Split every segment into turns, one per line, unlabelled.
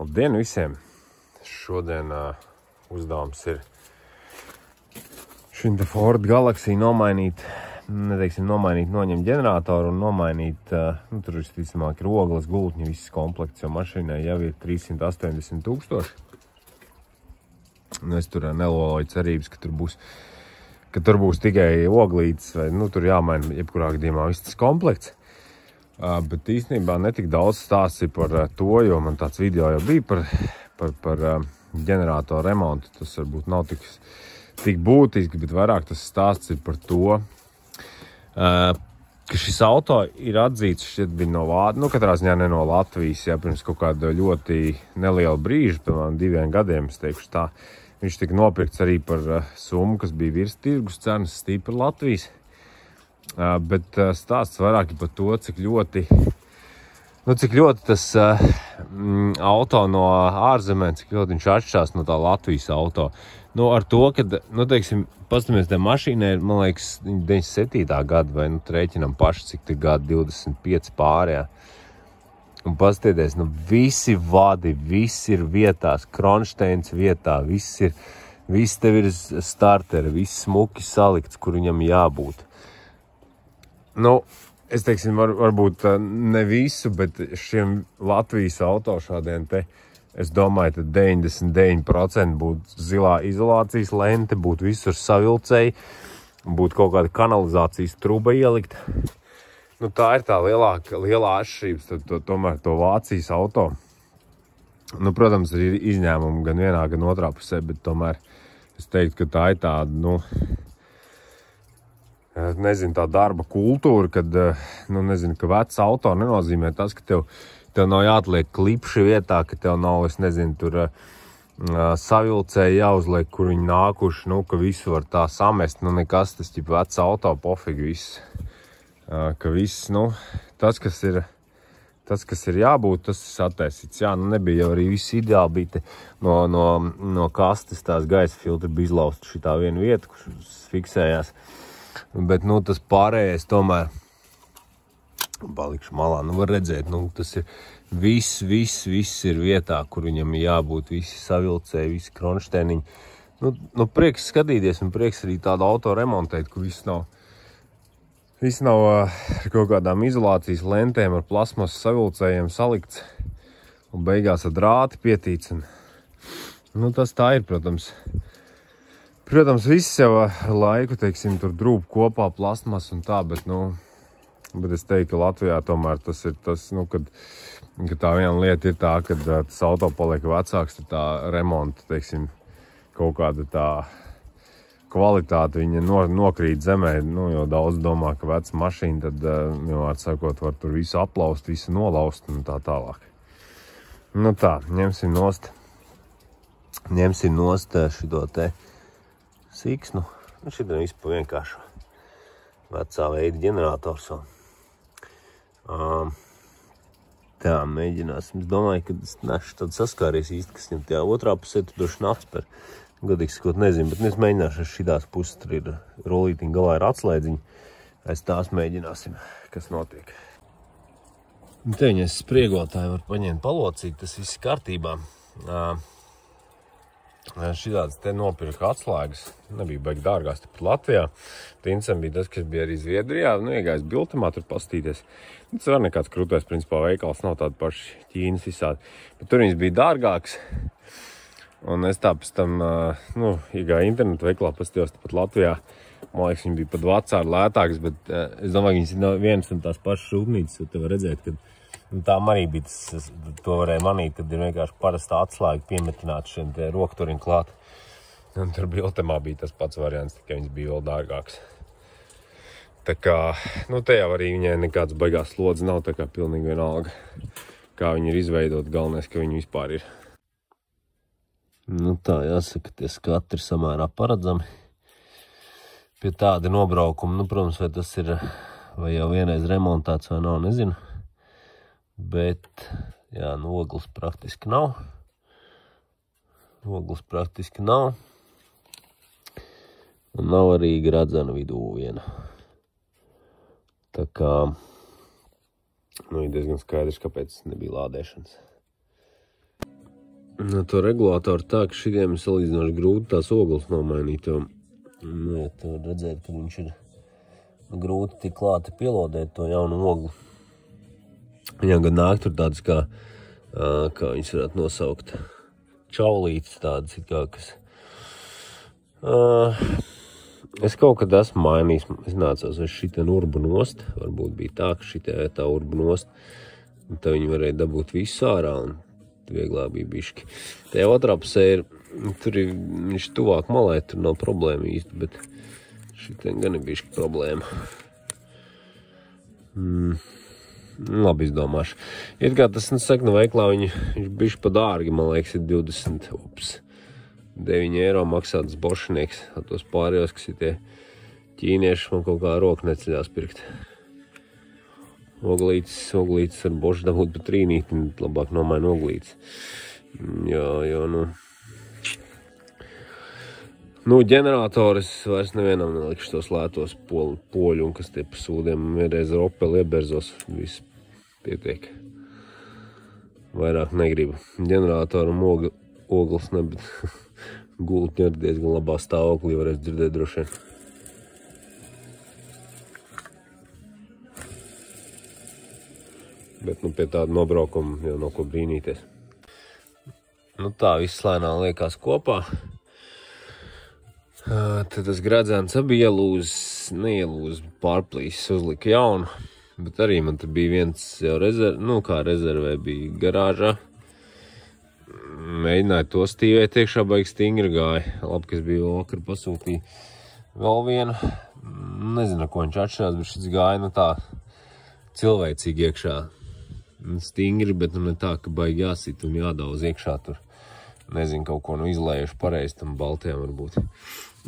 Labdien visiem! Šodien uzdevums ir šim te Ford Galaxy nomainīt, noņemt ģeneratoru un nomainīt, tur visticamāk ir ogles, gultņi, viss komplekts, jo mašīnai jau ir 380 000. Es tur neloloju cerības, ka tur būs tikai oglītes, vai tur jāmaina jebkurā gadījumā viss tas komplekts. Bet īstenībā netik daudz stāsts ir par to, jo man tāds video jau bija par ģeneratoru remontu. Tas varbūt nav tik būtiski, bet vairāk tas stāsts ir par to, ka šis auto ir atzīts, šķiet bija no Vācijas, katrā ziņā ne no Latvijas, pirms kaut kāda ļoti neliela brīža, piemēram 2 gadiem, es teikšu tā. Viņš tika nopirkts arī par summu, kas bija virs tirgus cenas, stipri Latvijas. Bet stāsts vairāk par to, cik ļoti tas auto no ārzemēm, cik ļoti viņš atšķirās no tā Latvijas auto. Ar to, kad, teiksim, pastamies, tā mašīna ir, man liekas, 97. gada, vai rēķinam paši, cik te gadi 25 pārējā. Un pastieties, visi vadi, viss ir vietās, kronšteins vietā, viss tev ir starteri, viss smuki salikts, kur viņam jābūt. Es teiksim, varbūt ne visu, bet šiem Latvijas auto šādiem te, es domāju, tad 99% būtu zilā izolācijas lente, būtu visur savilcēji, būtu kaut kāda kanalizācijas truba ielikt. Tā ir tā lielā atšķirības, tomēr to Vācijas auto. Protams, ir izņēmumi gan vienā, gan otrā pusē, bet tomēr es teiktu, ka tā ir tāda, tā darba kultūra, kad, ka vecs auto nenozīmē tas, ka tev nav jāatliek klipši vietā, ka tev nav, tur savilcēji jāuzliek, kur viņi nākuši, ka visu var tā samest, nekas, tas ķip vecs auto, pofīgi viss, ka viss, tas, kas ir jābūt, tas ir sataisīts. Jā, nebija jau arī viss ideāli, bija no kastes tās gaisa filtri bija izlausta šitā viena vieta, kur fiksējās. Bet, tas pārējais tomēr palikšu malā. Var redzēt, tas ir viss ir vietā, kur viņam ir jābūt, visi savilcēji, visi kronšteiniņi. Prieks skatīties un prieks arī tādu auto remontēt, ka viss nav ar kaut kādām izolācijas lentēm, ar plasmas savilcējiem salikts un beigās ar drāti pietīts. Tas tā ir, protams. Protams, viss jau laiku, teiksim, tur drūp kopā plasmas un tā, bet es teiktu, ka Latvijā tomēr tas ir tas, kad tā viena lieta ir tā, kad tas auto paliek vecāks, tad tā remonta, teiksim, kaut kāda tā kvalitāte, viņa nokrīt zemē, jo daudz domā, ka veca mašīna, tad, vienmēr sakot, var tur visu aplaust, visu nolaust un tā tālāk. Tā, ņemsim nost šito te siksnu. Šitā viss pa vienkāršu vecā veida ģenerators. Tā, mēģināsim. Es domāju, ka es nešu tad saskāries īsti, kas viņam tajā otrā pusē tur doši nafts par godīgi sakot nezinu, bet es mēģināšu šitās puses, tur ir rolītiņa galā ir atslēdziņa. Es tās mēģināsim, kas notiek. Te viņas spriegotāji var paņemt palocīt, tas viss kārtībā. Šitāds te nopirka atslēgas, nebija baigi dārgās tepat Latvijā. Princam bija tas, kas bija arī Zviedrijā, iegājis Biltamā tur pastīties. Tas var nekāds krūtais, principā veikals nav tādi paši Ķīnas visādi. Bet tur viņas bija dārgāks. Un es tā pēc tam, iegāju internetu veiklā pastījos tepat Latvijā. Man liekas, viņi bija pat vecāri lētāks, bet es domāju, viņas ir vienas un tās pašas rūpnīcas, te var redzēt, ka tām arī bija to varēja manīt, kad ir vienkārši parasta atslēga piemetināta šiem te rokturim klāt. Un tur Biltamā bija tas pats variants, tikai viņas bija vēl dārgāks. Tā kā, te jau arī viņai nekāds baigās slodzi nav, tā kā pilnīgi vienalga, kā viņi ir izveidot, galvenais, ka viņi vispār ir. Tā, jāsaka, tie skati ir samērā paredzami. Pie tāda nobraukuma, protams, vai tas ir, vai jau vienreiz remontēts vai nav, nezinu. Bet, jā, ogles praktiski nav. Un nav arī gradzena vidū viena. Tā kā, ir diezgan skaidrs, kāpēc nebija lādēšanas. no to regulātoru tā, ka šitiem ir salīdzinoši grūti tās ogles nomainīt, jo, nu, ja tu var redzēt, ka viņš ir grūti tik klāti pielodēt to jaunu ogli. Viņam gan nāk tur tāds kā viņas varētu nosaukt, čaulītes tādas, kā kas. Es kaut kad esmu mainījis, es nācos, vai šitien urbu nost, varbūt bija tā, ka šitien tā urbu nost, un tā viņi varēja dabūt visu ārā, un vieglāk bija biški. Tajā otrā pusē ir, tur ir, viņš tuvāk malē, tur nav problēma īsti, bet šitien gan ir biški problēma. Labi izdomāšu. It kā tas, saka, no veiklā viņš bišķi pa dārgi, man liekas, ir 9 eiro maksā tas bošinieks. Tos pārējos, kas ir tie ķīnieši, man kaut kā roku neceļās pirkt. Oglītes ar bošu dabūt pa trīnīti, labāk nomaina oglītes. Jo, nu, ģeneratoris vairs nevienam nelikšu tos lētos poļu, un kas tie pa sūdiem vienreiz ar Opel ieberzos, viss pietiek. Vairāk negribu. Ģeneratoram ogles ne, bet gultņi ar diezgan labā stāvoklī varēs dzirdēt droši vien. Bet, nu, pie tāda nobraukuma jau nav ko brīnīties. Nu tā, viss lēnām liekās kopā. Tad tas gredzens abi neielūz, pārplīsis, uzlika jaunu. Bet arī man tur bija viens jau rezervē bija garāžā. Mēģināju to stīvēt, iekšā baigi stingri gāja. Labi, ka es biju vakar pasūtīju vēl vienu. Nezinu, ko viņš atšķirās, bet šis gāja, nu tā, cilvēcīgi iekšā. Stingri, bet nu ne tā, ka baigi jāsit un jādauz iekšā tur. Nezinu, kaut ko izlējuši pareizi tam baltiem varbūt.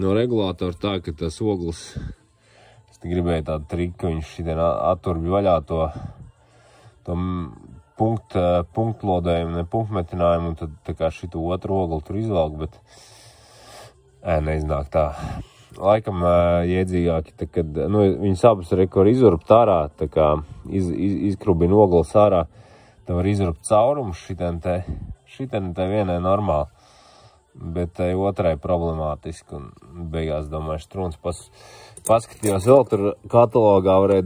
No regulātora tā, ka tas ogles, es gribēju tādu triku, ka viņš šitien atturbi vaļā to punktlodējumu, ne punktmetinājumu, un tad tā kā šitu otru ogli tur izvelk, bet neiznāk tā. Laikam iedzīgāki, tā, kad, nu, viņas abas rekor izurbt ārā, tā kā izkrubina ogles ārā, tā var izurbt caurumu šitien te vienai normāli. Bet tai otrai problemātiski, un beigās, domāju, struns paskatījos vēl tur katalogā varēja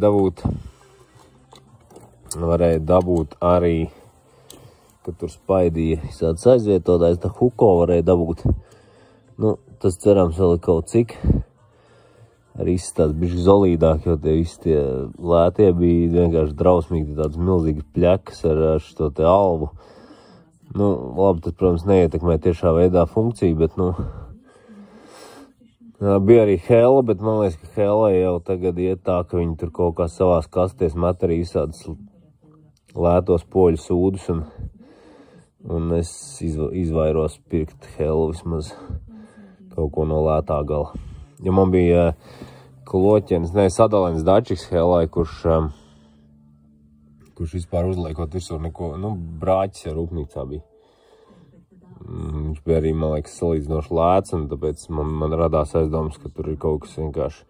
dabūt arī, kad tur spaidīja visādas aizvietotājs, tā huko varēja dabūt. Nu, tas cerams vēl ir kaut cik. Arī tāds bišķi zolīdāk, jo tie visi tie lētie bija vienkārši drausmīgi, tāds milzīgas pļekas ar šo te alvu. Nu, labi, tas, protams, neietekmē tiešā veidā funkciju, bet, nu, bija arī Hella, bet man liekas, ka Hella jau tagad iet tā, ka viņi tur kaut kā savās kasties met arī visādas lētos poļu sūdus, un es izvairos pirkt Hellu vismaz kaut ko no lētā gala. Jo man bija kloķenis, sadalens dačiks Hellai, kurš vispār uzliekot virsū neko, nu, brāķis jau rūpnīcā bija. Viņš bija arī, man liekas, salīdzinoši lēts, un tāpēc man radās aizdomas, ka tur ir kaut kas vienkārši.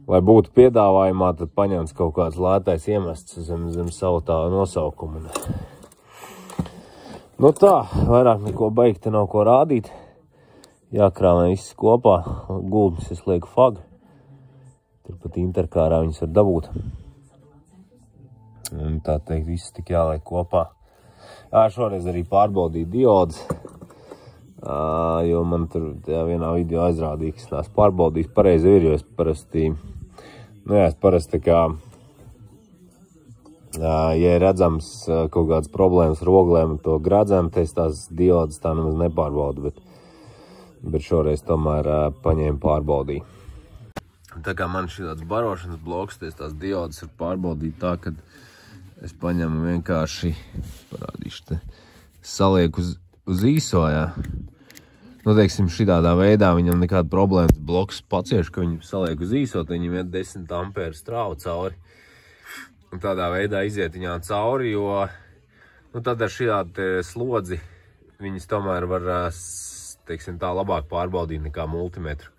Lai būtu piedāvājumā, tad paņemts kaut kāds lētais iemests zem savu tā nosaukumu. Nu tā, vairāk neko baigi te nav ko rādīt. Jākrāmē viss kopā, gultnes es lieku fagu. Turpat interkārā viņas var dabūt. Un tā teikt, viss tik jāliek kopā. Šoreiz arī pārbaudīju diodas, jo man tur vienā video aizrādīja, ka es neesmu pārbaudījis pareizi ir, jo es parasti, tā kā, ja ir redzams kaut kādas problēmas ar oglēm un to gradzenu, tad es tās diodas tā nemaz nepārbaudu, bet šoreiz tomēr paņēmu pārbaudīju. Tā kā man šī tāds barošanas bloks, tās diodas ir pārbaudīt tā, kad es paņemu vienkārši, parādīšu te, salieku uz īso, jā. Nu, teiksim, šitādā veidā viņam nekāda problēmas bloks pacieš, ka viņu saliek uz īso, tad viņam iet 10 ampēru strāvu cauri. Un tādā veidā iziet viņām cauri, jo, nu, tad ar šitādu slodzi viņas tomēr var, teiksim, tā labāk pārbaudīt nekā multimetru.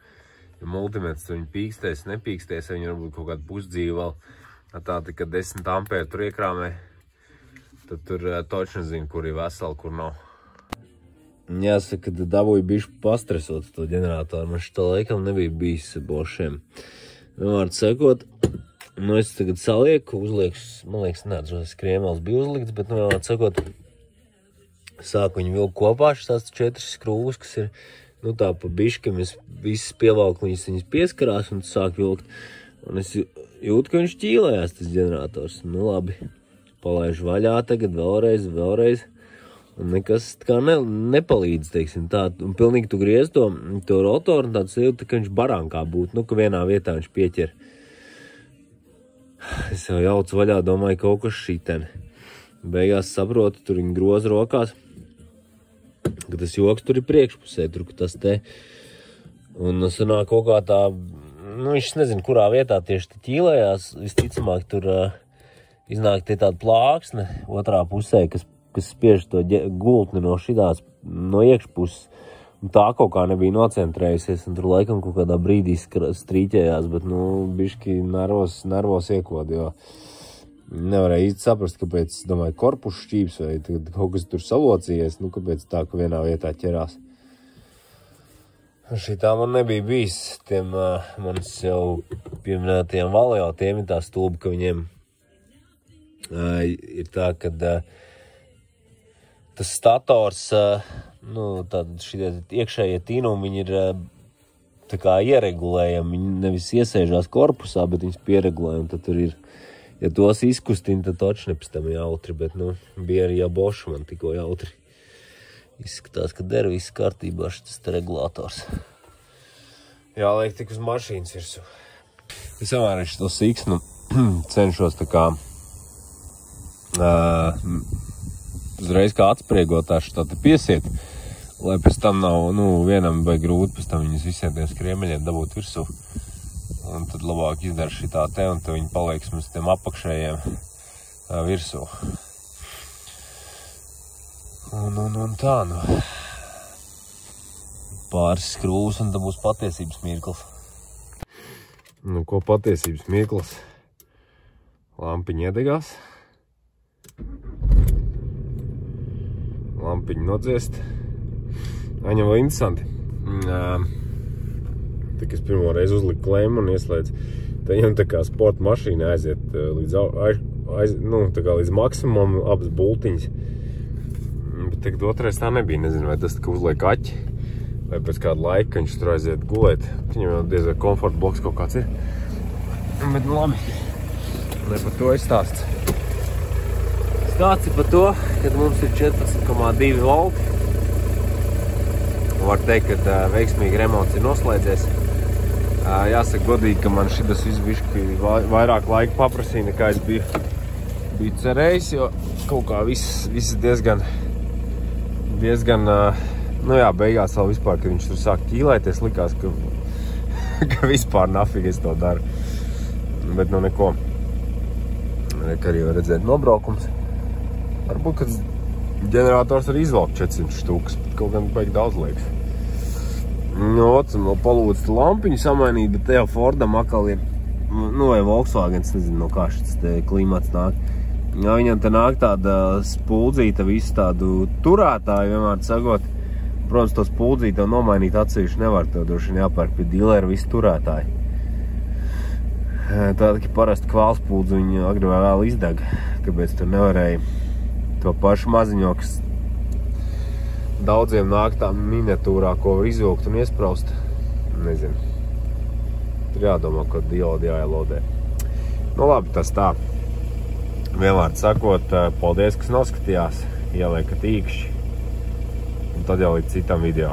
Jo multimetrs viņi pīkstēs, nepīkstēs, viņi varbūt kaut kādu pusdzīvi vēl. Tātad, kad 10 ampēru tur iekrāmē, tad tur toči nezinu, kur ir veseli, kur nav. jāsaka, ka dabūju bišķi pastresot to ģeneratoru. Man šitā laikam nebija bijis bošiem. Vienmēr sakot, es tagad salieku, uzlieku, man liekas, neatceros, kriemels bija uzlikts, bet, vienmēr sakot, sāku viņu vilku kopā, šis 4 skrūvus, kas ir, tā pa bišķi, ka visas pievalkliņas viņas pieskarās un sāk vilkt. Un es jūtu, ka viņš ķīlējās, tas ģenerators. Labi, palaižu vaļā tagad vēlreiz. Un nekas tā kā nepalīdz, teiksim, tā. Un pilnīgi tu griez to rotoru un tāds jūtu, ka viņš barankā būtu, ka vienā vietā viņš pieķer. Es jau jaucu vaļā, domāju, kaut kas šiteni. Beigās saprotu, tur viņi groza rokās, ka tas joks tur ir priekšpusē, tur, ka tas te. Un sanāk kaut kā tā, viņš nezinu, kurā vietā tieši te ķīlējās, visticamāk tur iznāk tie tāda plāksne otrā pusē, kas spiež to gultni no šitās, no iekšpuses. Un tā kaut kā nebija nocentrējusies, un tur laikam kaut kādā brīdī strīķējās, bet, bišķi nervos iekod, jo nevarēja īsti saprast, kāpēc, es domāju, korpusu šķības vai kaut kas tur salocījies, kāpēc tā, ka vienā vietā ķerās. Šitā man nebija bijis, tiem manis jau pieminētiem Valeo, tiem ir tā stulba, ka viņiem ir tā, kad tas stators, tad šitie iekšējie tīnumi, viņi ir tā kā ieregulējami, viņi nevis iesēžās korpusā, bet viņas pieregulē, un tad tur ir, ja tos izkustina, tad točne pēc tam jautri, bet, bija arī Bošu man tikko jautri. Izskatās, ka der viss kārtībā šis regulators. Jāliek tik uz mašīnas virsū. Es vienmēr šo siksnu cenšos tā kā uzreiz kā atspriegotās tā piesiet, lai pēc tam nav, vienam vai grūti pēc tam viņus visiem tiem skriemeļiem dabūt virsū. Un tad labāk izdara šitā te, un tad viņi palieks mums tiem apakšējiem virsū. Un tā, pāris skrūvus, un tad būs patiesības mirklis. Ko patiesības mirklis? Lampiņa iedegās. Lampiņu nodziest. Viņam vēl interesanti. Tik es pirmo reizi uzliku klēmu un ieslēdzu. Tad viņam tā kā sporta mašīna aiziet līdz maksimumam abas bultiņas. Bet tagad otrais tā nebija. Nezinu, vai tas tā kā uzliek aķi, vai pēc kāda laika viņš tur aiziet gulēt. Viņam jau diezgan komforta bloks kaut kāds ir. Bet labi. Ne par to izstāsts. Stāsts ir par to, kad mums ir 14,2 volti. Var teikt, ka veiksmīgi remonts ir noslēdzies. Jāsaka godīgi, ka man šitas viss bišķi vairāk laika paprasīja, nekā es biju cerējis, jo kaut kā viss diezgan, beigās vēl vispār, kad viņš tur sāk ķīlēties, likās, ka vispār nafīgi es to daru. Bet neko. Arī var redzēt nobraukums. Varbūt, kad ģenerators var izvalkt 400 štukas, bet kaut gan baigi daudz liekas. Vēl palūdzu lampiņu samainīt, bet te jau Fordam akal ir, vai Volkswagens, nezinu, no kā šis te klimats nāk. Viņam te nāk tāda spuldzīta, visu tādu turētāju, vienmēr sakot. Protams, to spuldzītu nomainīt atsevišķi nevar, to droši vien jāpērk pie dīlera visu turētāju. Tāda, ka parasti kvalspūdzu viņa agri vai vēl izdeg, kāpēc tur nevarēja to pašu maziņo, kas daudziem nāk tā miniatūrā, ko var izvilkt un iespraust. Nezinu. Tur jādomā, ko diodi jāielodē. Labi, tas tā. Vienvārds sakot, paldies, kas noskatījās, ieliekat īkšķi. Un tad jau līdz citam video.